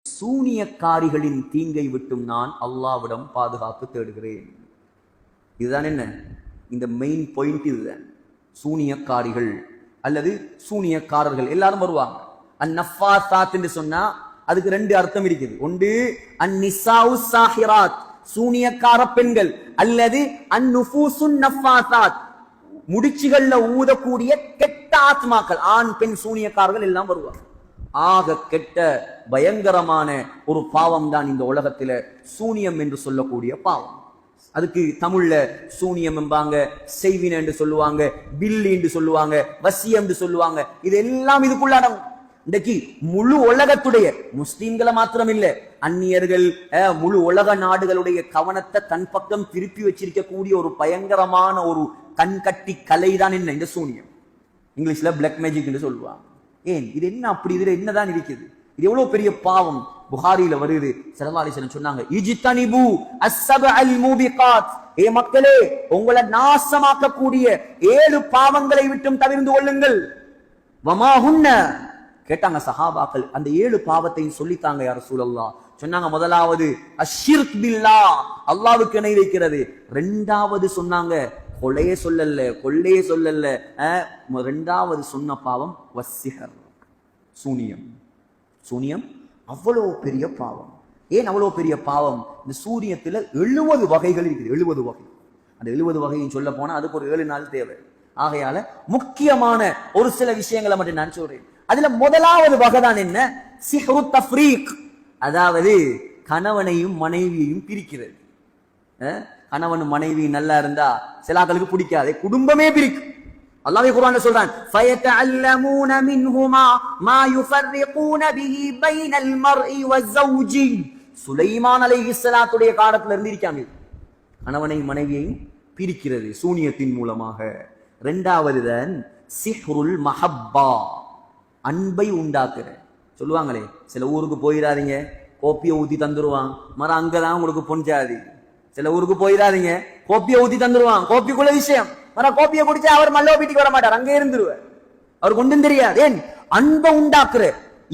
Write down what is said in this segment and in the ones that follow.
சூனியக்காரிகளின் தீங்கை விட்டும் நான் அல்லாவிடம் பாதுகாப்பு தேடுகிறேன். இதுதான் என்ன இந்த மெயின் பாயிண்ட். இதுதான் சூனியக்காரிகள் அல்லது சூனியக்காரர்கள் எல்லாரும் வருவாங்க. அந்நஃபாசாத் என்று சொன்னா அதுக்கு ரெண்டு அர்த்தம் இருக்குது. ஒன்று அந்நிசாஉ சாஹிராத் சூனியக்கார பெண்கள், அல்லது அந்நுஃபூசுன் நஃபாசாத் முடிச்சுகள்ல ஊதக்கூடிய கெட்ட ஆத்மாக்கள், ஆண் பெண் சூனியக்காரர்கள் எல்லாம் வருவாங்க. ஆக கெட்ட பயங்கரமான ஒரு பாவம் தான் இந்த உலகத்தில சூனியம் என்று சொல்லக்கூடிய பாவம். அதுக்கு தமிழ்ல சூனியம் என்பாங்க, செய்வின என்று சொல்லுவாங்க, பில்லி என்று சொல்லுவாங்க, வசியம் என்று சொல்லுவாங்க. இது எல்லாம் இதுக்குள்ள அடங்கும். இன்றைக்கு முழு உலகத்துடைய முஸ்லிம்களை மாத்திரம் இல்ல, அந்நியர்கள் முழு உலக நாடுகளுடைய கவனத்தை தன் பக்கம் திருப்பி வச்சிருக்கக்கூடிய ஒரு பயங்கரமான ஒரு கண்கட்டி கலை தான் என்ன இந்த சூனியம். இங்கிலீஷ்ல பிளாக் மேஜிக் என்று சொல்லுவாங்க. ஏன் இது என்ன அப்படி இதுல என்னதான் இருக்குது? இது எவ்வளவு பெரிய பாவம். புகாரில வருது, ஸல்லல்லாஹு அலைஹி வஸல்லம் சொன்னாங்க, இஜ்தனிபு அஸ்ஸபஅல் மூபிகாத், ஏ மக்களே உங்களை நாசமாக்கக்கூடிய 7 பாவங்களை விட்டும் தவிர்ந்து கொள்ளுங்கள். வமா ஹுன்ன, கேட்டாங்க சஹாபாக்கள், அந்த 7 பாவத்தையும் சொல்லித்தாங்க யா ரசூலல்லாஹ். சொன்னாங்க, முதலாவது அஷ்ஷிர்க் பில்லாஹ், அல்லாஹ்வுக்கு இணை வைக்கிறது. இரண்டாவது சொன்னாங்க கொலையே சொல்லல. இரண்டாவது சொன்ன பாவம் வஸ்ஸிஹர், சூனியம். அவ்வளவு பெரிய பாவம். ஏன் அவ்வளவு பெரிய பாவம்? இந்த சூனியத்துல 70 வகைகள் இருக்குது. 70 வகை. அந்த 70 வகையும் சொல்ல போனா அதுக்கு ஒரு 7 நாள் தேவை. ஆகையால முக்கியமான ஒரு சில விஷயங்களை மட்டும் நான் சொல்றேன். அதுல முதலாவது வகை தான் என்ன? சிஹ்ரு தஃப்ரீக், அதாவது கணவனையும் மனைவியையும் பிரிக்கிறது. கணவன் மனைவி நல்லா இருந்தா சிலாக்களுக்கு பிடிக்காது, குடும்பமே பிரிக்கும். அல்லாஹ் குர்ஆன்ல சொல்றான், ஃபயதஅல்லமூன மின்ஹுமா மா யுஃபர்ரிகூன பிஹி பைனல் மர்இ வஸௌஜி. சுலைமான் அலைஹிஸ்ஸலாத்துடைய காலத்துல இருந்து இருக்காங்க கணவனையும் மனைவியையும் பிரிக்கிறது சூனியத்தின் மூலமாக. இரண்டாவது தான் சிஹ்ருல் மஹப்பா, அன்பை உண்டாக்குற. சொல்லுவாங்களே, சில ஊருக்கு போயிடாதீங்க, கோப்பியை ஊத்தி தந்துருவான், மரம் அங்கதான் உங்களுக்கு பொஞ்சாதி. சில ஊருக்கு போயிடாதீங்க, கோப்பியை ஊத்தி தந்துருவான், கோப்பிக்குள்ள விஷயம், மரம் கோப்பியை குடிச்சா அவர் மல்லோ வீட்டுக்கு வர மாட்டார், அங்கே இருந்துருவார், அவருக்கு ஒன்றும் தெரியாது. ஏன்? அன்பை உண்டாக்குற.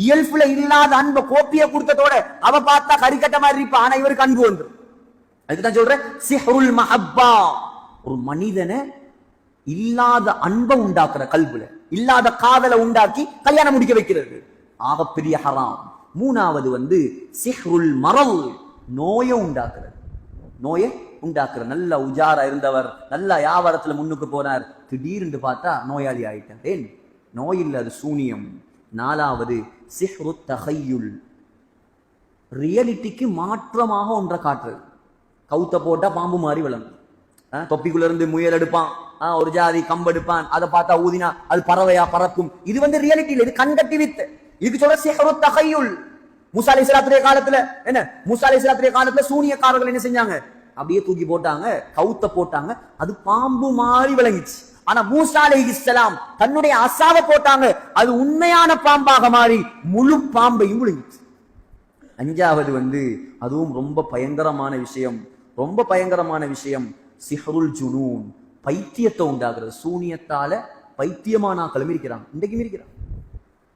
இயல்புல இல்லாத அன்பை கோப்பியை கொடுத்ததோட அவ பார்த்தா கறிக்கட்ட மாதிரி இருப்பா, ஆனா இவருக்கு அன்பு வந்துடும். அதுக்குதான் சொல்றேன் சிஹ்ருல் மஹப்பா. ஒரு மனிதனை இல்லாத அன்பை உண்டாக்குற, கல்புல இல்லாத காதலை உண்டாக்கி கல்யாணம் முடிக்க வைக்கிறது ஆகப்பெரிய ஹராம். மூணாவது சிஹ்ருல் மரல், நோயை உண்டாக்குறது. நல்ல உஜாரா இருந்தவர், நல்ல வியாபாரத்துல முன்னுக்கு போனார், திடீர்னு பார்த்தா நோயாளி ஆயிட்டார். ஏன்? நோய் இல்ல, அது சூனியம். நாலாவது சிஹ்ரு தஹய்யுல், ரியாலிட்டிக்கு மாற்றமாக ஒன்றை காட்டுறது. கவுத்த போட்டா பாம்பு மாதிரி விளங்கும், தொப்பிக்குள்ள இருந்து முயல் எடுப்பான், ஒரு ஜாதி கம்பு எடுப்பான், அதை பார்த்தா ஊதினா அது பறவையா பறக்கும். இது ரியாலிட்டி இல்ல, இது கண்கட்டி வித்து. இதுக்கு சொல்ற சிஹ்ரு தஹய்யுல். மூசா அலைஹிஸ்ஸலாத்துடைய காலத்துல என்ன? மூசா அலைஹிஸ்ஸலாத்துடைய காலத்துல சூனியக்காரர்கள் என்ன செஞ்சாங்க? அப்படியே தூக்கி போட்டாங்க, கவுத்த போட்டாங்க, அது பாம்பு மாதிரி விளங்கிச்சு. ஆனா மூசா அலைஹிஸ்ஸலாம் தன்னுடைய அசாவை போட்டாங்க, அது உண்மையான பாம்பாக மாறி முழு பாம்பையும் விளங்கிச்சு. அஞ்சாவது அதுவும் ரொம்ப பயங்கரமான விஷயம், சிஹ்ருல் ஜுனூன், பைத்தியத்தை உண்டாக்குறது. சூனியத்தால பைத்தியமானாக்களும் இருக்கிறாங்க, இன்றைக்கும் இருக்கிறாங்க.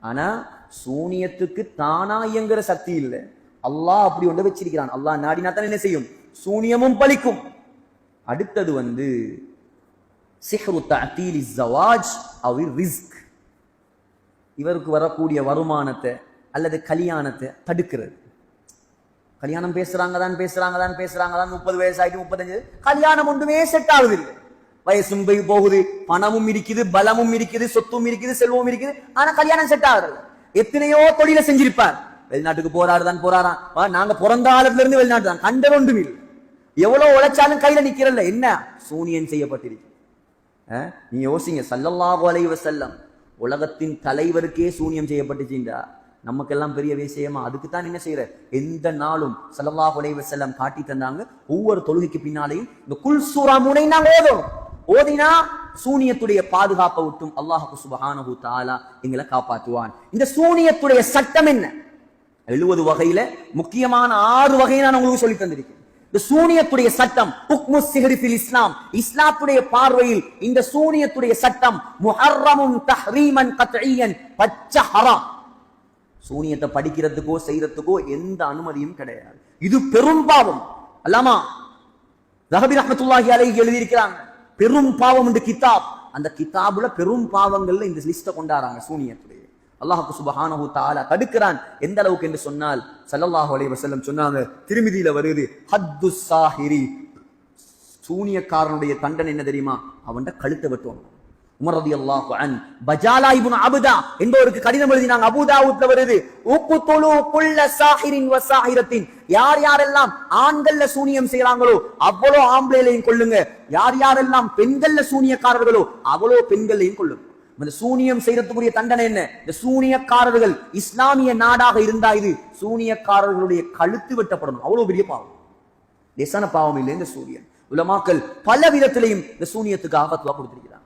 ஆனா சூனியத்துக்கு தானா இயங்குற சக்தி இல்லை, அல்லாஹ் அப்படி ஒன்று வச்சிருக்கிறான். அல்லாஹ் நாடினா தான் என்ன செய்யும்? சூனியமும் பலிக்கும். அடுத்தது சிஹ்ரு தஅதீல் ஸவாஜ் அவ் ரிஸ்க், இவருக்கு வரக்கூடிய வருமானத்தை அல்லது கல்யாணத்தை தடுக்கிறது. கல்யாணம் பேசுறாங்க தான் 30 வயசு ஆயிட்டு 35, கல்யாணம் ஒன்றுமே செட் ஆகுது இல்லை. வயசும் போகுது, பணமும் இருக்குது, பலமும் இருக்குது, சொத்தும் இருக்குது, செல்வமும் இருக்குது, ஆனா கல்யாணம் செட் ஆகுறது. எத்தனையோ தொழிலை செஞ்சிருப்பார், வெளிநாட்டுக்கு போறாராம். நாங்க பிறந்த காலத்துல இருந்து வெளிநாட்டு தான், கண்டது ஒன்றும் இல்லை. எவ்வளவு உழைச்சாலும் கையில நிக்கிறல்ல, என்ன? சூனியன் செய்யப்பட்டிருக்கு. நீ யோசிங்க, ஸல்லல்லாஹு அலைஹி வஸல்லம் உலகத்தின் தலைவருக்கே சூனியம் செய்யப்பட்டுச்சுண்டா நமக்கெல்லாம் பெரிய விஷயமா? அதுக்கு தான் என்ன செய்யற, எந்த நாளும் ஸல்லல்லாஹு அலைஹி வஸல்லம் காட்டி தந்தாங்க. ஒவ்வொரு தொழுகைக்கு பின்னாலேயும் இந்த குல் சூரா முனை நாங்க ஓதினா சூனியத்துடைய பாதுகாப்பை விட்டும் அல்லாஹ் சுப்ஹானஹு தஆலா எங்களை காப்பாற்றுவான். இந்த சூனியத்துடைய சட்டம் என்ன? 70 வகையில முக்கியமான 6 வகையை நான் உங்களுக்கு சொல்லி தந்திருக்கேன். இந்த சூனியத்துடைய சட்டம் ஹுக்மு சிஹ்ரி ஃபில் இஸ்லாம், இஸ்லாத்துடைய பார்வையில் இந்த சூனியத்துடைய சட்டம் முஹர்ரமுன் தஹ்ரீமன் கத்இயன், பச்ச ஹராம். சூனியத்தை படிக்கிறதுக்கோ செய்யறதுக்கோ எந்த அனுமதியும் கிடையாது. இது பெரும் பாவம். அல்லாமா ரஹபி ரஹ்மத்துல்லாஹி அலைஹி எழுதியிருக்கிறாங்க, பெரும் பாவம் என்று கிதாப். அந்த கிதாபுல பெரும் பாவங்கள்ல இந்த லிஸ்ட கொண்டாடுறாங்க சூனியத்துடைய. அல்லாஹ் சுப்ஹானஹு தஆலா தடுக்கிறான். எந்த அளவுக்கு என்று சொன்னால் ஸல்லல்லாஹு அலைஹி வஸல்லம் சொன்னாங்க, திருமிதியில வருது, ஹத்துஸ் சாஹிரி, சூனியக்காரனுடைய தண்டனை என்ன தெரியுமா? அவன்ட கழுத்தை வெட்டுவாங்க. உமர் ரலியல்லாஹு அன்ஹு பஜாலா இப்னு அப்தா என்பவருக்கு கடிதம் எழுதினாங்க. அபூ தாவூத்ல வருது, உக்துலு குல்ல சாஹிரின் வ சாஹிரத்தின், யார் யாரெல்லாம் ஆண்கள்ல சூனியம் செய்றாங்களோ அவ்வளோ ஆம்பளையையும் கொல்லுங்க, யார் யாரெல்லாம் பெண்கள்ல சூனியக்காரர்களோ அவ்வளோ பெண்களையும் கொல்லுங்க. இந்த சூனியம் செய்யறதுக்குரிய தண்டனை என்ன? இந்த சூனியக்காரர்கள் இஸ்லாமிய நாடாக இருந்தா இது சூனியக்காரர்களுடைய கழுத்து வெட்டப்படணும். அவ்வளவு பெரிய பாவம், லேசான பாவம் இல்லை இந்த சூரியன். உலமாக்கள் பல விதத்திலையும் இந்த சூனியத்துக்கு ஆபத்துவா கொடுத்திருக்கிறாங்க.